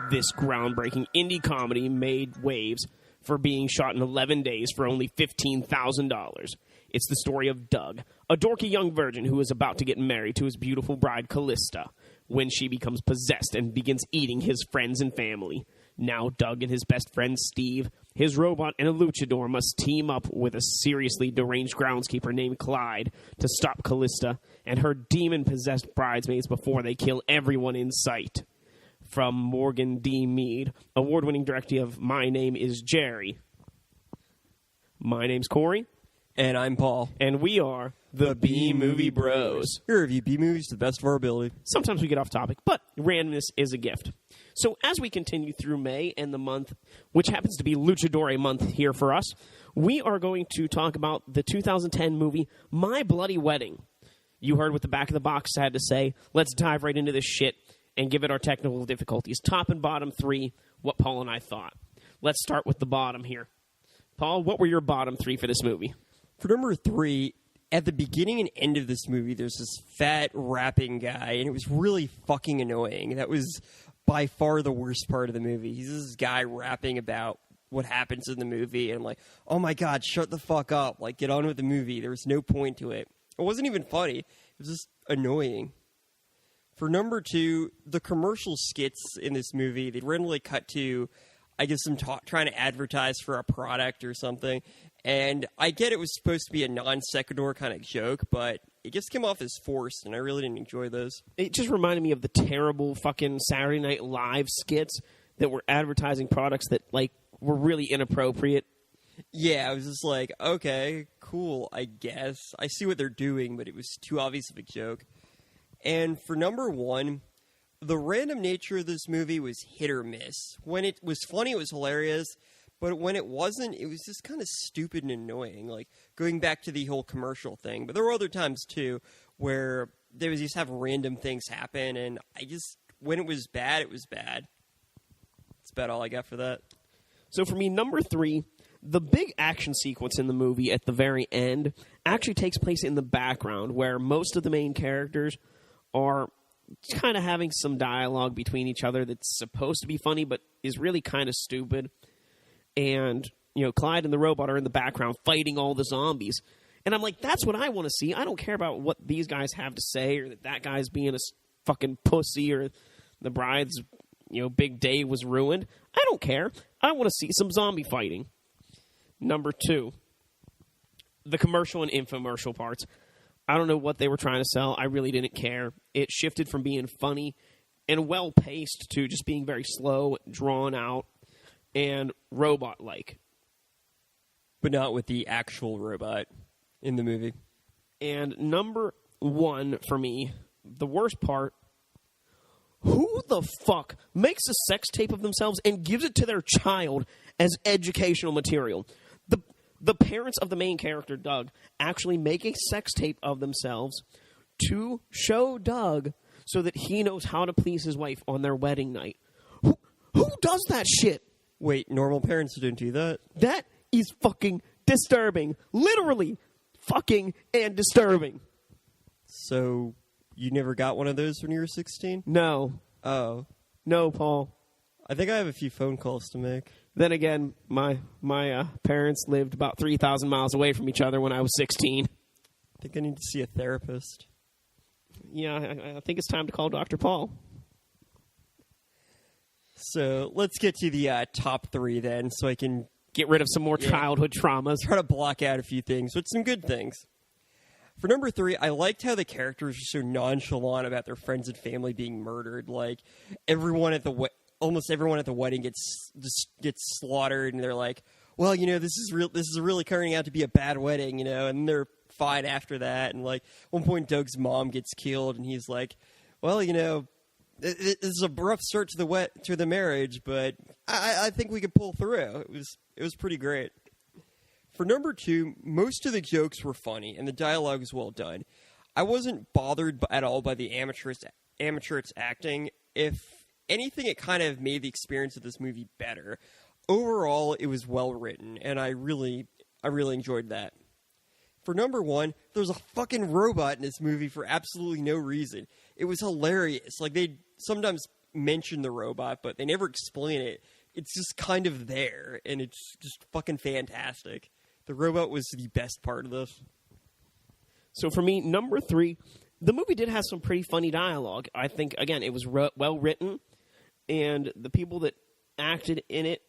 This groundbreaking indie comedy made waves for being shot in 11 days for only $15,000. It's the story of Doug, a dorky young virgin who is about to get married to his beautiful bride Callista when she becomes possessed and begins eating his friends and family. Now Doug and his best friend Steve, his robot, and a luchador must team up with a seriously deranged groundskeeper named Clyde to stop Callista and her demon-possessed bridesmaids before they kill everyone in sight. From Morgan D. Mead, award-winning director of My Name is Jerry. My name's Corey. And I'm Paul. And we are the B-Movie Bros. We review B-movies to the best of our ability. Sometimes we get off topic, but randomness is a gift. So as we continue through May and the month, which happens to be Luchador Month here for us, we are going to talk about the 2010 movie My Bloody Wedding. You heard what the back of the box had to say. Let's dive right into this shit and give it our technical difficulties. Top and bottom three, what Paul and I thought. Let's start with the bottom here. Paul, what were your bottom three for this movie? For number 3, at the beginning and end of this movie, there's this fat rapping guy, and it was really fucking annoying. That was by far the worst part of the movie. He's this guy rapping about what happens in the movie, and like, oh my god, shut the fuck up. Like, get on with the movie. There was no point to it. It wasn't even funny. It was just annoying. For number 2, the commercial skits in this movie, they'd randomly cut to, I guess, them trying to advertise for a product or something. And I get it was supposed to be a non-sequitur kind of joke, but it just came off as forced, and I really didn't enjoy those. It just reminded me of the terrible fucking Saturday Night Live skits that were advertising products that, like, were really inappropriate. Yeah, I was just like, okay, cool, I guess. I see what they're doing, but it was too obvious of a joke. And for number 1, the random nature of this movie was hit or miss. When it was funny, it was hilarious. But when it wasn't, it was just kind of stupid and annoying. Like, going back to the whole commercial thing. But there were other times, too, where they would just have random things happen. And when it was bad, it was bad. That's about all I got for that. So for me, number 3, the big action sequence in the movie at the very end actually takes place in the background, where most of the main characters are kind of having some dialogue between each other that's supposed to be funny, but is really kind of stupid. And, you know, Clyde and the robot are in the background fighting all the zombies. And I'm like, that's what I want to see. I don't care about what these guys have to say, or that guy's being a fucking pussy, or the bride's, big day was ruined. I don't care. I want to see some zombie fighting. Number 2, the commercial and infomercial parts. I don't know what they were trying to sell. I really didn't care. It shifted from being funny and well-paced to just being very slow, drawn out, and robot-like. But not with the actual robot in the movie. And number 1 for me, the worst part, who the fuck makes a sex tape of themselves and gives it to their child as educational material? The parents of the main character, Doug, actually make a sex tape of themselves to show Doug so that he knows how to please his wife on their wedding night. Who does that shit? Wait, normal parents don't do that? That is fucking disturbing. Literally fucking and disturbing. So, you never got one of those when you were 16? No. Oh. No, Paul. I think I have a few phone calls to make. Then again, my parents lived about 3,000 miles away from each other when I was 16. I think I need to see a therapist. Yeah, I think it's time to call Dr. Paul. So let's get to the top 3 then, so I can get rid of some more childhood traumas. Try to block out a few things, but some good things. For number 3, I liked how the characters are so nonchalant about their friends and family being murdered. Like, almost everyone at the wedding gets slaughtered, and they're like, well, this is really turning out to be a bad wedding, and they're fine after that. And like, one point Doug's mom gets killed, and he's like, well, this is a rough start to the marriage, but I think we could pull through. It was pretty great. For number 2, most of the jokes were funny, and the dialogue was well done. I wasn't bothered at all by the amateur's acting. If anything, it kind of made the experience of this movie better. Overall, it was well written, and I really enjoyed that. For number 1, there's a fucking robot in this movie for absolutely no reason. It was hilarious. Like, they'd sometimes mention the robot, but they never explain it. It's just kind of there, and it's just fucking fantastic. The robot was the best part of this. So for me, number 3, the movie did have some pretty funny dialogue. I think, again, it was well written, and the people that acted in it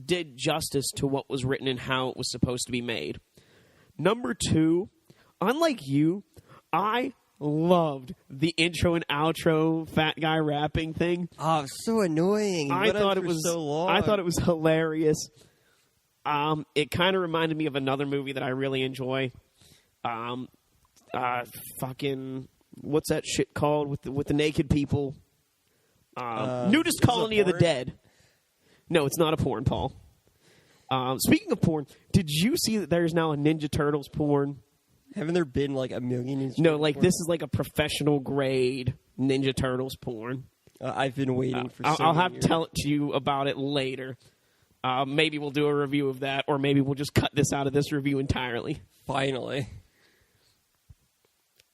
did justice to what was written and how it was supposed to be made. Number 2, unlike you, I loved the intro and outro fat guy rapping thing. Oh, so annoying. I thought it was so long. I thought it was hilarious. It kind of reminded me of another movie that I really enjoy. Fucking what's that shit called with the naked people? Nudist Colony of the Dead. No, it's not a porn, Paul. Speaking of porn, did you see that there's now a Ninja Turtles porn? Haven't there been like a million Ninja No, like porn? this is like a professional grade Ninja Turtles porn. I've been waiting for I'll have years. to tell it to you about it later. Maybe we'll do a review of that, or maybe we'll just cut this out of this review entirely. Finally.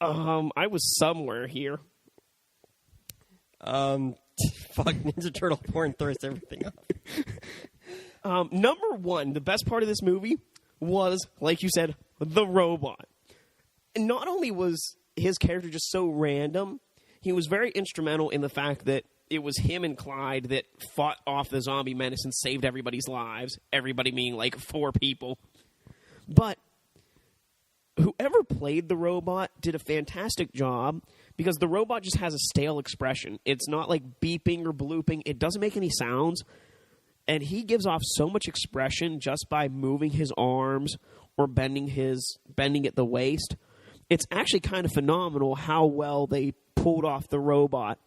I was somewhere here. Fuck, Ninja Turtle porn throws everything off. Number 1, the best part of this movie was, like you said, the robot. And not only was his character just so random, he was very instrumental in the fact that it was him and Clyde that fought off the zombie menace and saved everybody's lives. Everybody being like 4 people. But whoever played the robot did a fantastic job because the robot just has a stale expression. It's not like beeping or blooping. It doesn't make any sounds. And he gives off so much expression just by moving his arms or bending at the waist. It's actually kind of phenomenal how well they pulled off the robot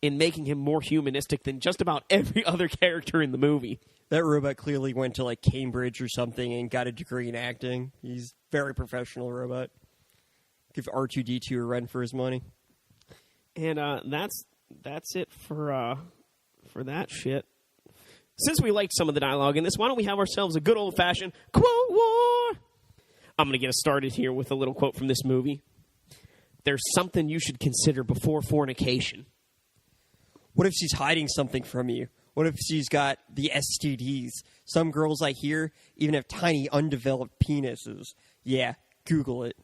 in making him more humanistic than just about every other character in the movie. That robot clearly went to like Cambridge or something and got a degree in acting. He's a very professional robot. Give R2-D2 a run for his money. And that's it for that shit. Since we liked some of the dialogue in this, why don't we have ourselves a good old-fashioned quote war? I'm going to get us started here with a little quote from this movie. There's something you should consider before fornication. What if she's hiding something from you? What if she's got the STDs? Some girls I hear even have tiny, undeveloped penises. Yeah, Google it.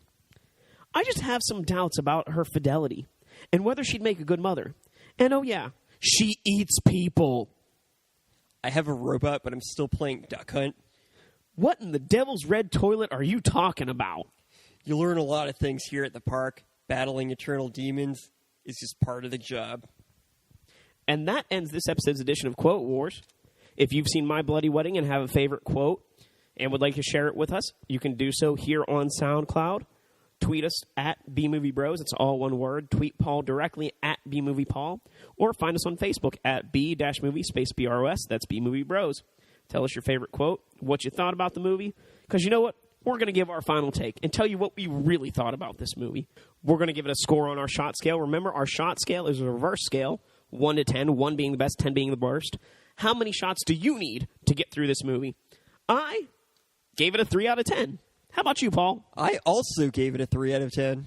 I just have some doubts about her fidelity and whether she'd make a good mother. And oh yeah, she eats people. I have a robot, but I'm still playing Duck Hunt. What in the devil's red toilet are you talking about? You learn a lot of things here at the park. Battling eternal demons is just part of the job. And that ends this episode's edition of Quote Wars. If you've seen My Bloody Wedding and have a favorite quote and would like to share it with us, you can do so here on SoundCloud. Tweet us at BMovieBros. It's all one word. Tweet Paul directly at BMoviePaul. Or find us on Facebook at B-movie space BROS. That's BMovieBros. Tell us your favorite quote, what you thought about the movie. Because you know what? We're going to give our final take and tell you what we really thought about this movie. We're going to give it a score on our shot scale. Remember, our shot scale is a reverse scale. 1 to 10, 1 being the best, 10 being the worst. How many shots do you need to get through this movie? I gave it a 3 out of 10. How about you, Paul? I also gave it a 3 out of 10.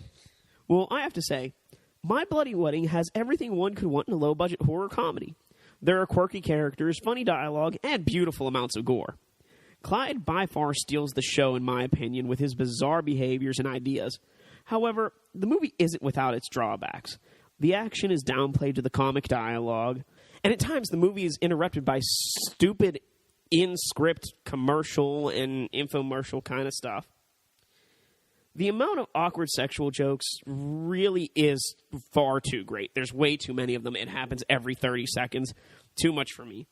Well, I have to say, My Bloody Wedding has everything one could want in a low-budget horror comedy. There are quirky characters, funny dialogue, and beautiful amounts of gore. Clyde by far steals the show, in my opinion, with his bizarre behaviors and ideas. However, the movie isn't without its drawbacks. The action is downplayed to the comic dialogue, and at times the movie is interrupted by stupid in-script commercial and infomercial kind of stuff. The amount of awkward sexual jokes really is far too great. There's way too many of them. It happens every 30 seconds. Too much for me.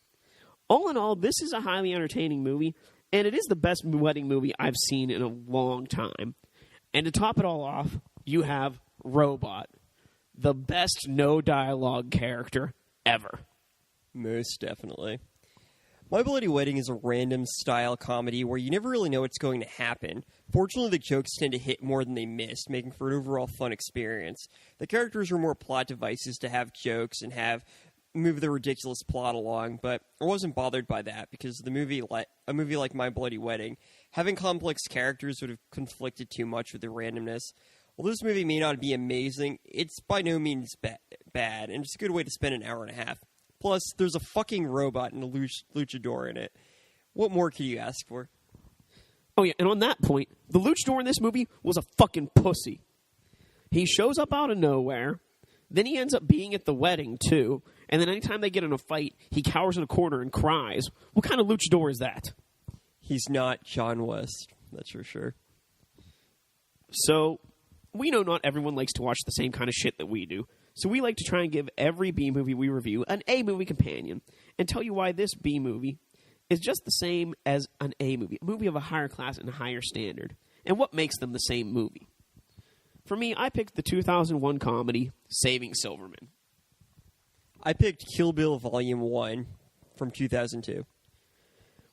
All in all, this is a highly entertaining movie, and it is the best wedding movie I've seen in a long time. And to top it all off, you have Robot, the best no-dialogue character ever. Most definitely. My Bloody Wedding is a random style comedy where you never really know what's going to happen. Fortunately, the jokes tend to hit more than they miss, making for an overall fun experience. The characters are more plot devices to have jokes and move the ridiculous plot along, but I wasn't bothered by that because a movie like My Bloody Wedding, having complex characters would have conflicted too much with the randomness. While this movie may not be amazing, it's by no means bad, and it's a good way to spend an hour and a half. Plus, there's a fucking robot and a luchador in it. What more could you ask for? Oh, yeah, and on that point, the luchador in this movie was a fucking pussy. He shows up out of nowhere, then he ends up being at the wedding, too, and then anytime they get in a fight, he cowers in a corner and cries. What kind of luchador is that? He's not John West, that's for sure. So, we know not everyone likes to watch the same kind of shit that we do, so we like to try and give every B-movie we review an A-movie companion, and tell you why this B-movie is just the same as an A-movie, a movie of a higher class and a higher standard, and what makes them the same movie. For me, I picked the 2001 comedy, Saving Silverman. I picked Kill Bill Volume 1 from 2002.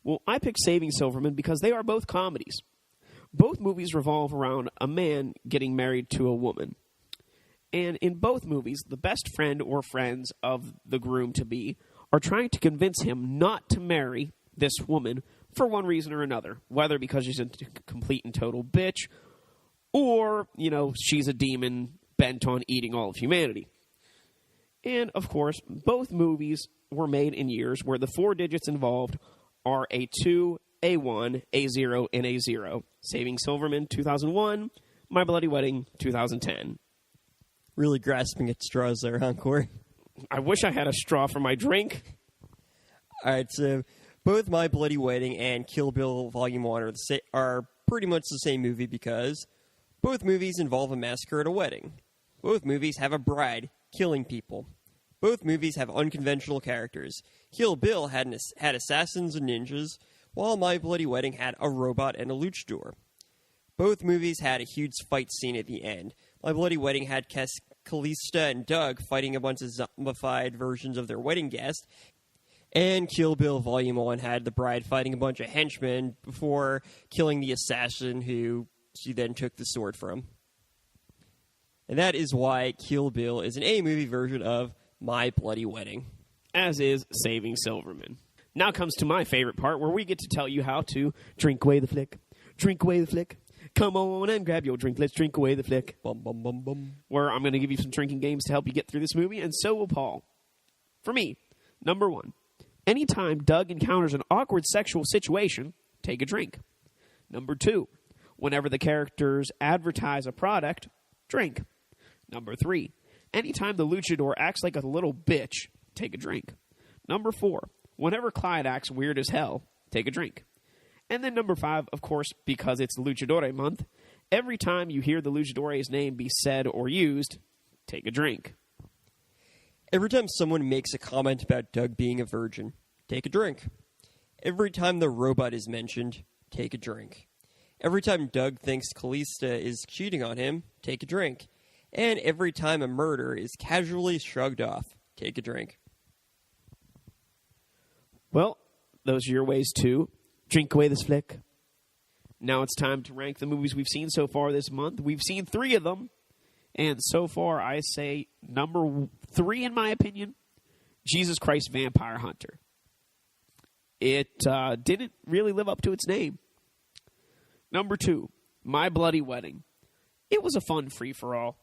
Well, I picked Saving Silverman because they are both comedies. Both movies revolve around a man getting married to a woman. And in both movies, the best friend or friends of the groom-to-be are trying to convince him not to marry this woman for one reason or another, whether because she's a complete and total bitch, or, she's a demon bent on eating all of humanity. And, of course, both movies were made in years where the 4 digits involved are a 2, a 1, a 0, and a 0. Saving Silverman, 2001. My Bloody Wedding, 2010. Really grasping at straws there, huh, Corey? I wish I had a straw for my drink. All right, so both My Bloody Wedding and Kill Bill Volume 1 are pretty much the same movie because both movies involve a massacre at a wedding. Both movies have a bride killing people. Both movies have unconventional characters. Kill Bill had assassins and ninjas, while My Bloody Wedding had a robot and a luchador. Both movies had a huge fight scene at the end. My Bloody Wedding had Calista and Doug fighting a bunch of zombified versions of their wedding guest, and Kill Bill Volume 1 had the bride fighting a bunch of henchmen before killing the assassin who she then took the sword from. And that is why Kill Bill is an A-movie version of My Bloody Wedding. As is Saving Silverman. Now comes to my favorite part where we get to tell you how to drink away the flick. Drink away the flick. Come on and grab your drink. Let's drink away the flick. Bum, bum, bum, bum. Where I'm going to give you some drinking games to help you get through this movie, and so will Paul. For me, number 1. Anytime Doug encounters an awkward sexual situation, take a drink. Number 2. Whenever the characters advertise a product, drink. Number 3. Anytime the luchador acts like a little bitch, take a drink. Number 4. Whenever Clyde acts weird as hell, take a drink. And then number 5, of course, because it's Luchador Month, every time you hear the luchador's name be said or used, take a drink. Every time someone makes a comment about Doug being a virgin, take a drink. Every time the robot is mentioned, take a drink. Every time Doug thinks Calista is cheating on him, take a drink. And every time a murder is casually shrugged off, take a drink. Well, those are your ways to drink away this flick. Now it's time to rank the movies we've seen so far this month. We've seen 3 of them. And so far, I say number 3, in my opinion, Jesus Christ Vampire Hunter. It didn't really live up to its name. Number 2, My Bloody Wedding. It was a fun free-for-all.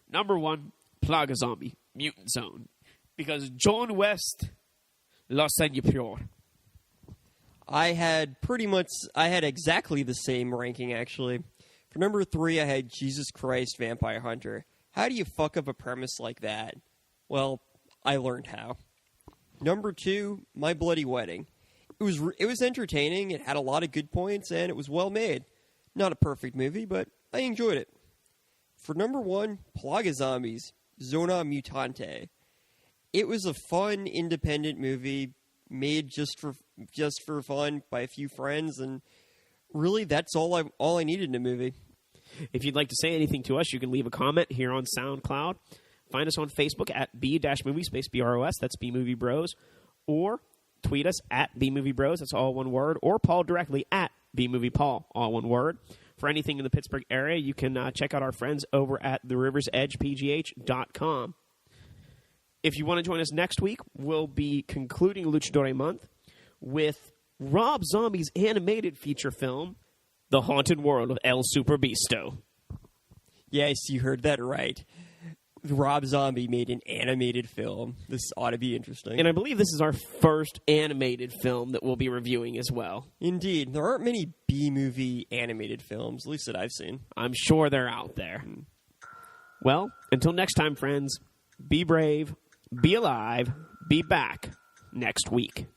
Number 1, Plaga Zombie, Mutant Zone. Because John West, La Seigneur. I had exactly the same ranking, actually. For number 3, I had Jesus Christ Vampire Hunter. How do you fuck up a premise like that? Well, I learned how. Number 2, My Bloody Wedding. It was entertaining, it had a lot of good points, and it was well made. Not a perfect movie, but I enjoyed it. For number 1, Plaga Zombies, Zona Mutante. It was a fun, independent movie made just for fun by a few friends, and really that's all I needed in a movie. If you'd like to say anything to us, you can leave a comment here on SoundCloud. Find us on Facebook at B-Movie_Bros, that's B-Movie Bros, or tweet us at B-Movie Bros, that's all one word, or Paul directly at B-Movie Paul, all one word. For anything in the Pittsburgh area, you can check out our friends over at theriversedgepgh.com. If you want to join us next week, we'll be concluding Luchador Month with Rob Zombie's animated feature film, The Haunted World of El Superbeasto. Yes, you heard that right. Rob Zombie made an animated film. This ought to be interesting. And I believe this is our first animated film that we'll be reviewing as well. Indeed. There aren't many B-movie animated films, at least that I've seen. I'm sure they're out there. Well, until next time, friends, be brave, be alive, be back next week.